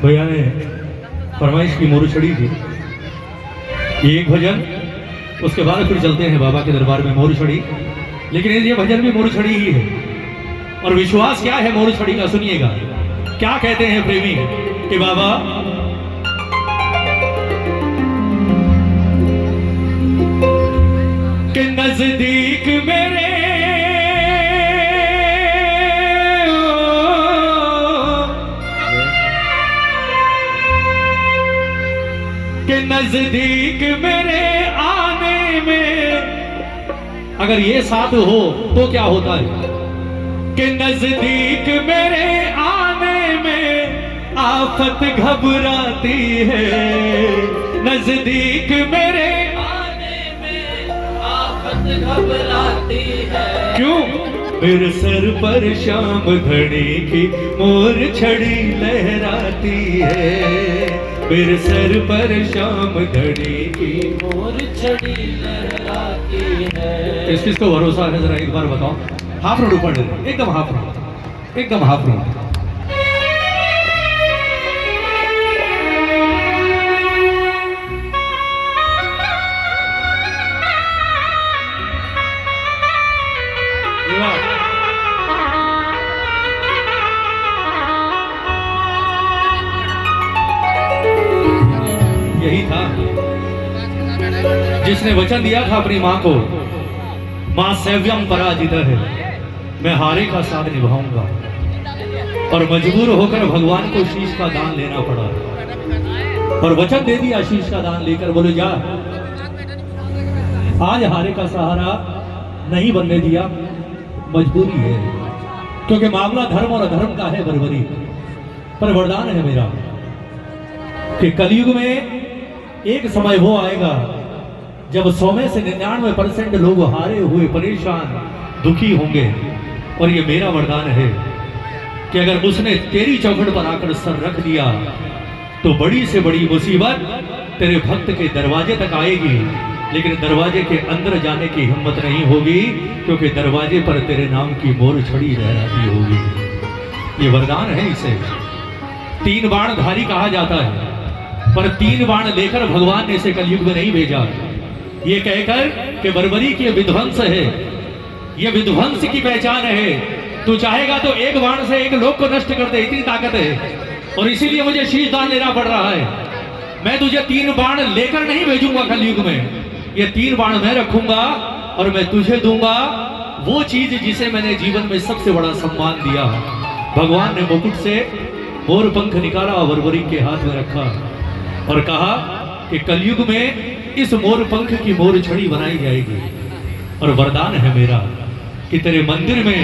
भैया ने फरमाइश की मोरू छड़ी थी, एक भजन, उसके बाद फिर चलते हैं बाबा के दरबार में मोरू छड़ी। लेकिन ये भजन भी मोरू छड़ी ही है। और विश्वास क्या है मोरू छड़ी का, सुनिएगा क्या कहते हैं प्रेमी कि बाबा के नजदीक मेरे के नजदीक मेरे आने में, अगर ये साथ हो तो क्या होता है कि नजदीक मेरे आने में आफत घबराती है, नजदीक मेरे आने में आफत घबराती है। क्यों? मेरे सर पर शाम घड़ी की मोर छड़ी लहराती है, मेरे सर पर शाम घड़ी की मोर छड़ी लहराती है। किस किस को भरोसा है जरा एक बार बताओ। हाफ रोड ऊपर एकदम हाफ रोड, एकदम हाफ रोड। यही था जिसने वचन दिया था अपनी मां को, मां सैव्यम पराजित है, मैं हारे का साथ निभाऊंगा। और मजबूर होकर भगवान को शीश का दान लेना पड़ा और वचन दे दिया शीश का दान लेकर, बोले जा आज हारे का सहारा नहीं बनने दिया, मजबूरी है, क्योंकि मामला धर्म और अधर्म का है बरबरी। पर वरदान है मेरा कि कलयुग में एक समय वो आएगा जब 100 में से 99% लोग हारे हुए परेशान दुखी होंगे। और ये मेरा वरदान है कि अगर उसने तेरी चौखट पर आकर सर रख दिया तो बड़ी से बड़ी मुसीबत तेरे भक्त के दरवाजे तक आएगी, लेकिन दरवाजे के अंदर जाने की हिम्मत नहीं होगी, क्योंकि दरवाजे पर तेरे नाम की मोर छड़ी लहराती होगी। ये वरदान है। इसे 3 बाण धारी कहा जाता है, पर 3 बाण लेकर भगवान ने इसे कलयुग में नहीं भेजा, ये कहकर कि बर्बरी की विध्वंस है, ये विध्वंस की पहचान है। तू चाहेगा तो एक बाण से एक लोक को नष्ट कर दे, इतनी ताकत है। और इसीलिए मुझे शीश दान लेना पड़ रहा है। मैं तुझे 3 बाण लेकर नहीं भेजूंगा कलयुग में, ये 3 बाण मैं रखूंगा और मैं तुझे दूंगा वो चीज जिसे मैंने जीवन में सबसे बड़ा सम्मान दिया। भगवान ने मुकुट से मोर पंख निकाला, बर्बरी के हाथ में रखा और कहा कि कलयुग में इस मोर पंख की मोर छड़ी बनाई जाएगी। और वरदान है मेरा कि तेरे मंदिर में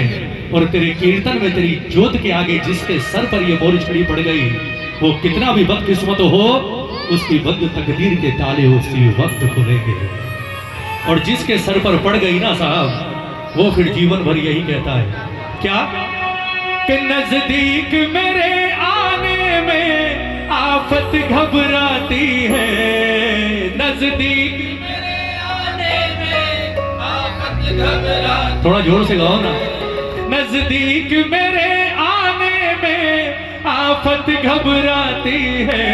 और तेरे कीर्तन में तेरी ज्योत के आगे जिसके सर पर ये मोर छड़ी पड़ गई, वो कितना भी बदकिस्मत हो, उसकी बंद तकदीर के ताले उसी वक्त खुलेंगे। और जिसके सर पर पड़ गई ना साहब, वो फिर जीवन भर यही कहता है क्या कि नजदीक मेरे आने में आफत घबराती है, नजदीक मेरे आने में आफत घबराती। थोड़ा जोर से गाओ ना। नजदीक मेरे आने में आफत घबराती है,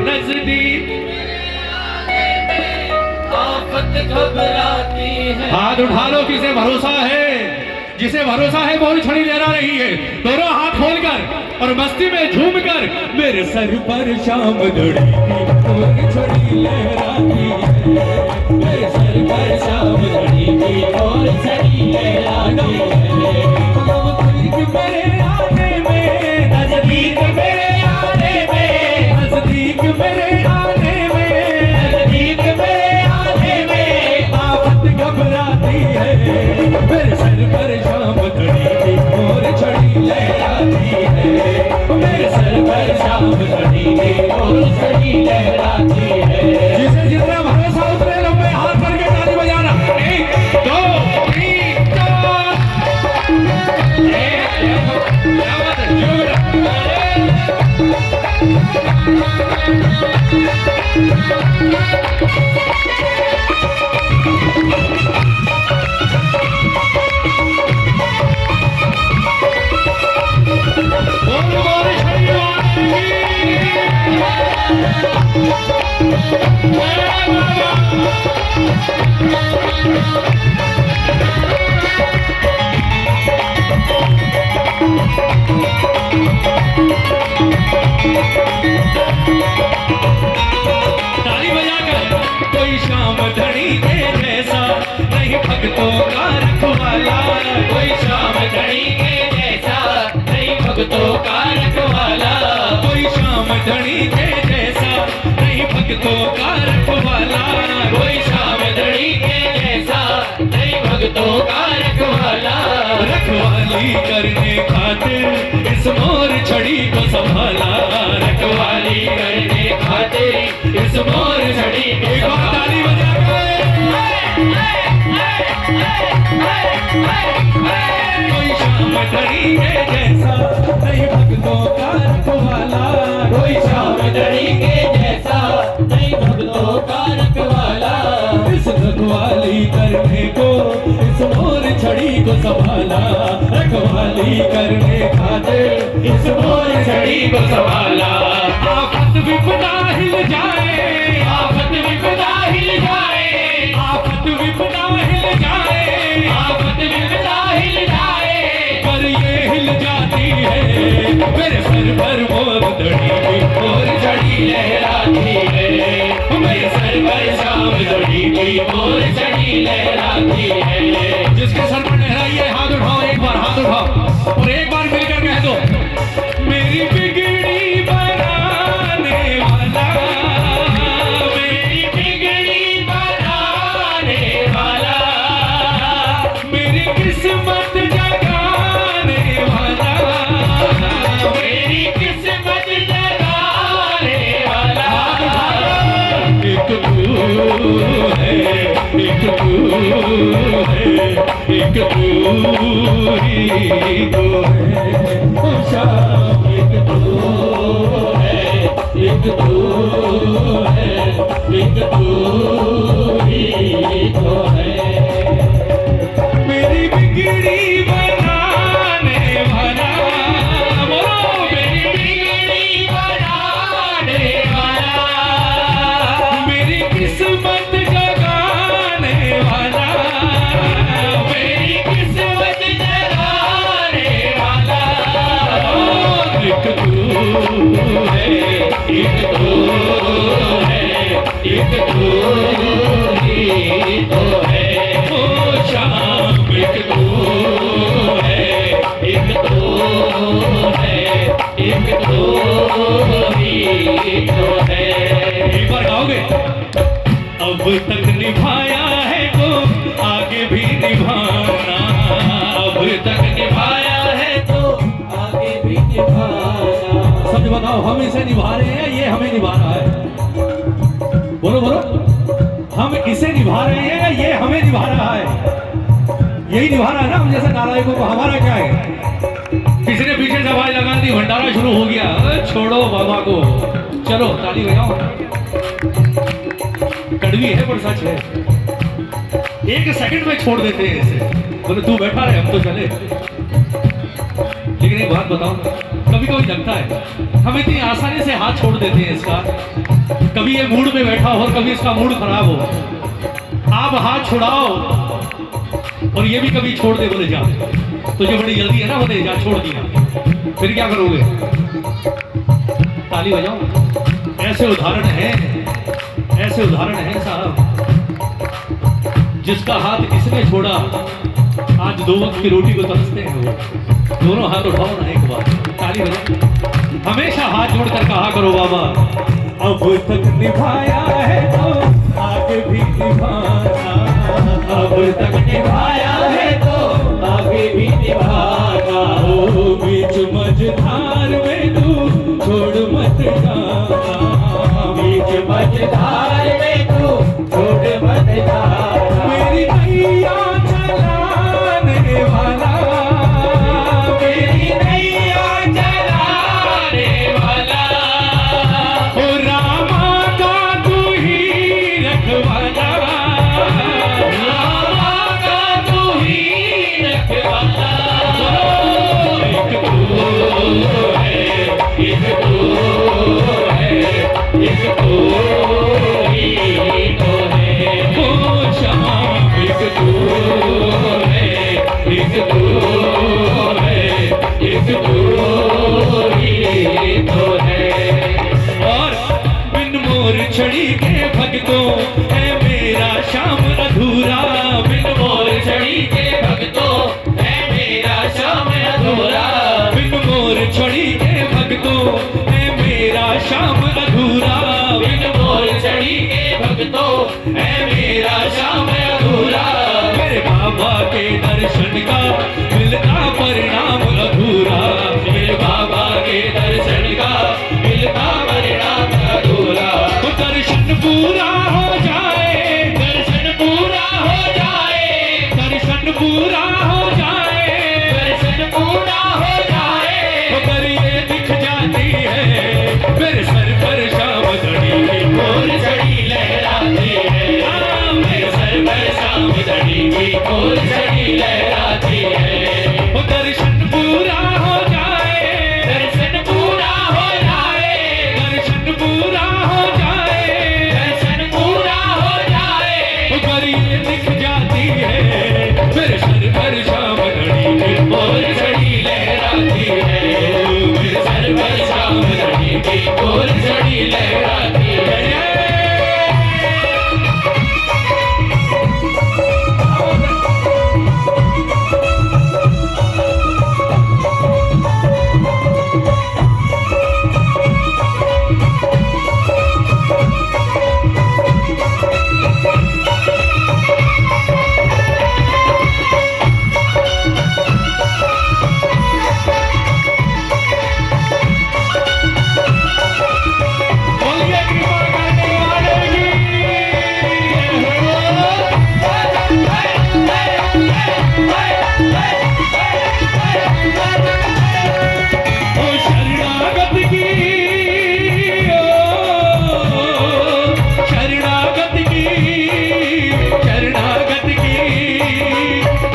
नजदीक मेरे आने में आफत घबराती है। हाथ उठा लो, किसे भरोसा है? जिसे भरोसा है मोर छड़ी लहरा रही है, दोनों हाथ खोलकर और मस्ती में झूमकर, मेरे सर पर शाम घड़ी की मोर छड़ी लहराती है, मेरे सर पर शाम घड़ी की मोर छड़ी लहराती है। नजदीक मेरे आने में, नजदीक मेरे आने में, नजदीक मेरे आने में, नजदीक मेरे आने में आफत घबराती है, मेरे सर पर शाम घड़ी की मोर छड़ी लहराती है, मेरे सर पर शाम घड़ी की मोर छड़ी लहराती है। जिसे जितना भरोसा उतने लंबे हाथ करके ताली बजाना। 1 2 3 4। बोल बोल ताली बजाकर कोई शाम धनी के जैसा नहीं भक्तों का रखवाला, कोई शाम धनी के जैसा नहीं भक्तों का रखवाला, कोई शाम धनी के जैसा नहीं भक्तों का रखवाला, कोई शाम धनी के जैसा नहीं भक्तों का रखवाला, रखवाली करने खातिर इस मोर छड़ी को संभाला, रखवाली करने खातिर इस मोर छड़ी को एक बार ताली बजा कोई शाम धनी के जैसा नहीं भक्तों का रखवाला, कोई शाम धनी के जैसा नहीं भक्तों का रखवाला, इस रखवाली करने को इस मोर छड़ी को संभाला, रखवाली करने खातिर इस मोर छड़ी को संभाला, आफत विपदा हिल जाए, आफत विपदा हिल जाए, आफत विपदा हिल जाए, आफत विपदा हिल जाए, पर ये हिल जाती है मेरे सर पर मोर धड़ी की मोर छड़ी लहराती है, मेरे सर पर शाम धड़ी की मोर छड़ी लहराती है, जिसके सर पर लहराइए हाथ उठाओ, एक बार हाथ उठाओ और एक बार मिलकर कह दो, मेरी बिगड़ी बनाने वाला, मेरी बिगड़ी बनाने वाला, मेरी किस्मत जगाने वाला, मेरी किस्मत जगाने वाला, एक तू है, एक तू है, एक तू ही तो है, ओ शाम एक तू है एक तू है, एक तू ही तो है, मेरी बिगड़ी बनाने वाला, बोलो मेरी बिगड़ी बनाने वाला, मेरी किस्मत जगाने वाला, मेरी किस्मत जगाने वाला, एक तू है, एक तू है, एक तू ही तो है, ओ शाम एक तू है, एक तू है, एक तू ही तो है, एक बार गाओगे, अब तक निभाया है तो आगे भी निभाना, अब तक निभाया है तो आगे भी निभाना, समझ बताओ, हम इसे निभा रहे हैं, ये हमें निभा रहा है, बोलो बोलो, हम इसे निभा रहे हैं या ये हमें निभा रहा है, यही निभा रहा है ना, हम जैसे नालायकों को, हमारा क्या है, किसी ने पीछे से आवाज लगा दी, भंडारा शुरू हो गया, छोड़ो बाबा को, चलो ताली बजाओ, कड़वी है पर सच है, एक सेकंड में छोड़ देते हैं इसे, बोले तू बैठा रहे हम तो चले, लेकिन एक बात बताओ, कभी कभी लगता है हम इतनी आसानी से हाथ छोड़ देते हैं इसका, कभी ये मूड में बैठा हो और कभी इसका मूड खराब हो, आप हाथ छुड़ाओ और ये भी कभी छोड़ दे, बोले जा तुझे बड़ी जल्दी है ना, बोले जा छोड़ दिया, फिर क्या करोगे, ताली बजाओ, ऐसे उदाहरण हैं, ऐसे उदाहरण हैं साहब, जिसका हाथ किसने छोड़ा, आज 2 वक्त की रोटी को तरसते हैं वो, दोनों हाथ उठाओ ना एक बार, ताली बजाओ, हमेशा हाथ जोड़कर कहा करो बाबा, अब तक निभाया है तो आगे भी निभाना, अब तक निभाया है तो आगे भी निभाना, ओ बीच मझधार में तू छोड़ मत जाना, बीच मझधार में तू छोड़ मत जाना, मेरी नैया चलाने वाला, मेरी नैया चलाने वाला, ओ रामा का तू ही रखवाला, रामा का तू ही रखवाला, एक तू बाबा के दर्शन का मिलता परिणाम अधूरा, मेरे बाबा के दर्शन का मिलता परिणाम अधूरा। वो दर्शन पूरा हो जाए, दर्शन पूरा हो जाए, दर्शन पूरा हो जाए, दर्शन पूरा हो जाए। अगर ये दिख जाती है मेरे सर पर शाम घड़ी की मोर छड़ी लहराती है, मेरे सर पर शाम घड़ी की मोर छड़ी लहराती है। वो दर्शन पूरा हो जाए, दर्शन पूरा हो जाए, दर्शन पूरा हो जाए, दर्शन पूरा हो जाए। अगर ये दिख जाती है मेरे सर पर शाम घड़ी की मोर छड़ी लहराती है, मेरे सर पर शाम घड़ी की मोर छड़ी लहराती है। बोलिए कृपा करने वाले ओ शरणागत की, ओ शरणागत की, शरणागत की,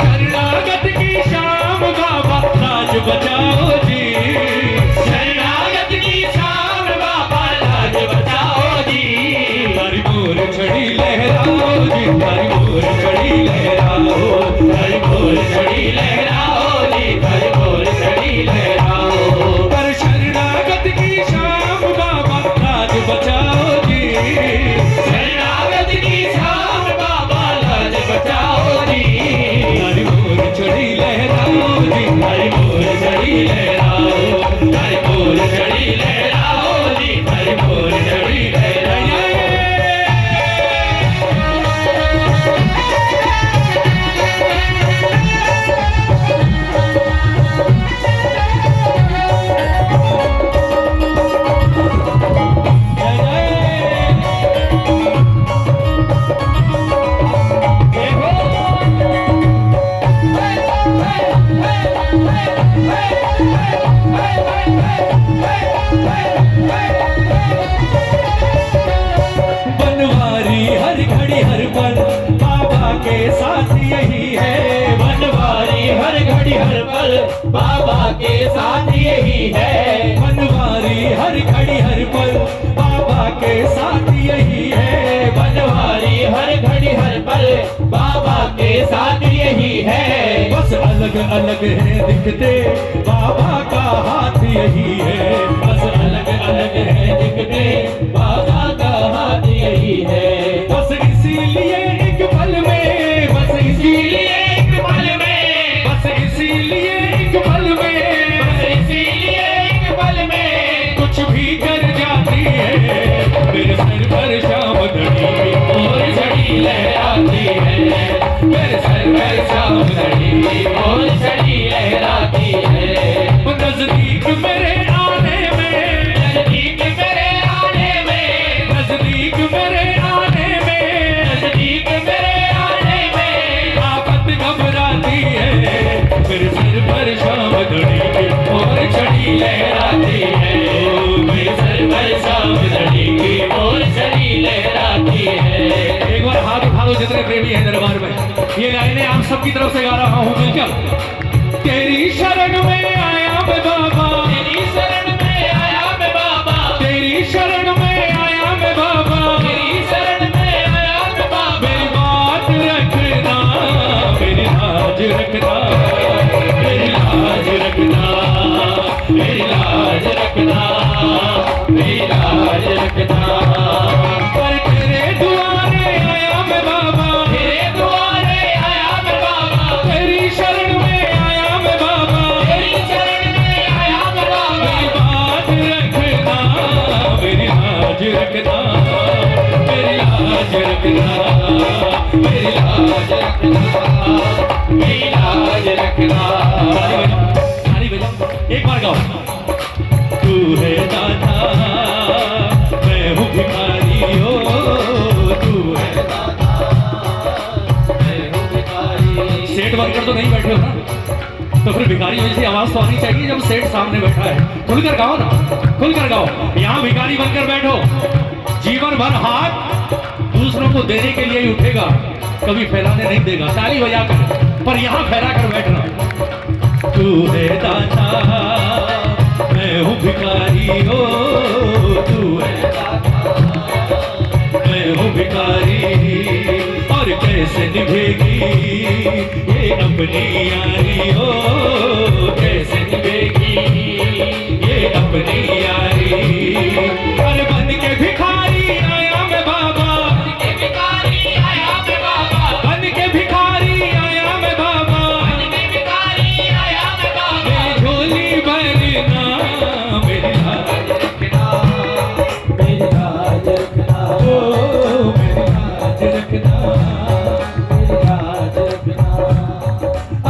शरणागत की शाम बाबा राज बचाओ जी, शरणागत की शाम बाबा लाज बचाओ जी। तारी मोर छड़ी लहराओ जी, तारी मोर छड़ी लहराओ, हरि बोल छड़ी लहराओ जी, हरि बोल छड़ी लहराओ। पर शरणागत की शाम बाबा राज बचाओ जी, शरणागत की शाम बाबा लाज बचाओ जी। तारी मोर छड़ी लहराओ जी, हरि बोल छड़ी लहराओ, हरि बोल छड़ी लहराओ जी, हरि बोल छड़ी लहराओ। बनवारी हर घड़ी हर पल बाबा के साथ यही है, बनवारी हर घड़ी हर पल बाबा के साथ यही है। बनवारी हर घड़ी हर पल बाबा के साथ यही है, बनवारी हर घड़ी हर पल बाबा के साथ यही है। बस अलग अलग है दिखते बाबा का हाथ यही है, बस अलग अलग है दिखते बाबा का हाथ यही है। बस इसीलिए एक पल में, बस इसीलिए एक पल में, बस इसीलिए एक पल में, बस इसीलिए एक पल में कुछ भी कर जाती है मेरे सर पर शाम घड़ी मोर छड़ी लहराती है, मेरे सर पर शाम घड़ी मोर छड़ी लहराती है। नजदीक मेरे आने में, नजदीक मेरे आने में, नजदीक मेरे आने में, नजदीक मेरे आने में आफत घबराती है मेरे सर पर शाम घड़ी की मोर छड़ी लहराती है, मेरे सर पर शाम घड़ी की मोर छड़ी लहराती है। एक बार हाथ उठा लो जितने प्रेमी हैं दरबार में, ये लाइनें आप सबकी तरफ से गा रहा हूँ मिलकर। तेरी शरण में आया मैं बाबा, तेरी शरण में आया मैं बाबा, तेरी शरण में आया मैं बाबा, तेरी शरण में आया मैं बाबा। मेरी बात रखना, मेरी लाज रखना, मेरी लाज रखना, मेरी लाज रखना, मेरी लाज रखना। पर तेरे दुआरे आया मैं बाबा, तेरे दुआरे आया मैं बाबा, तेरी शरण में आया मैं बाबा, तेरी शरण में आया मैं बाबा। मेरी बात रखना, मेरी लाज रखना, मेरी लाज रखना, मेरी लाज रखना, तो नहीं बैठे हो ना, तो फिर भिखारी जैसी आवाज तो आनी चाहिए जब सेठ सामने बैठा है। खुलकर गाओ ना, खुलकर गाओ। यहाँ भिखारी बनकर बैठो, जीवन भर हाथ दूसरों को देने के लिए ही उठेगा, कभी फैलाने नहीं देगा। ताली बजाकर, पर यहाँ फैला कर बैठना। तू है दाता, मैं हूँ भिखारी, हो तू है दाता, मैं हूँ भिखारी। और कैसे निभेगी ये अपनी यारी, हो कैसे निभेगी ये अपनी यारी। अरे बन के भिखारी आया मैं बाबा, बन के भिखारी आया मैं बाबा, बन के भिखारी आया मैं बाबा, बन के भिखारी आया मैं बाबा। मेरी झोली भरना, मेरी लाज रखना, मेरी लाज रखना, ओ मेरी लाज रखना, मेरी लाज रखना।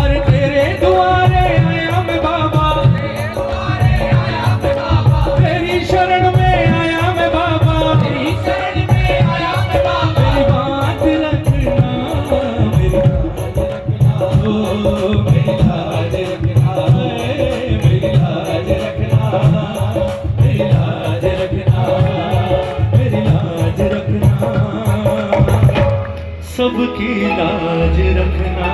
अरे तेरे दुआरे आया मैं बाबा, तेरे दुआरे आया मैं बाबा, तेरी शरण में आया मैं बाबा, तेरी शरण में आया मैं बाबा। मेरी बात रखना, मेरी लाज रखना, ओ मेरी लाज रखना, मेरी लाज रखना, मेरी लाज रखना, मेरी लाज रखना, सबकी लाज रखना।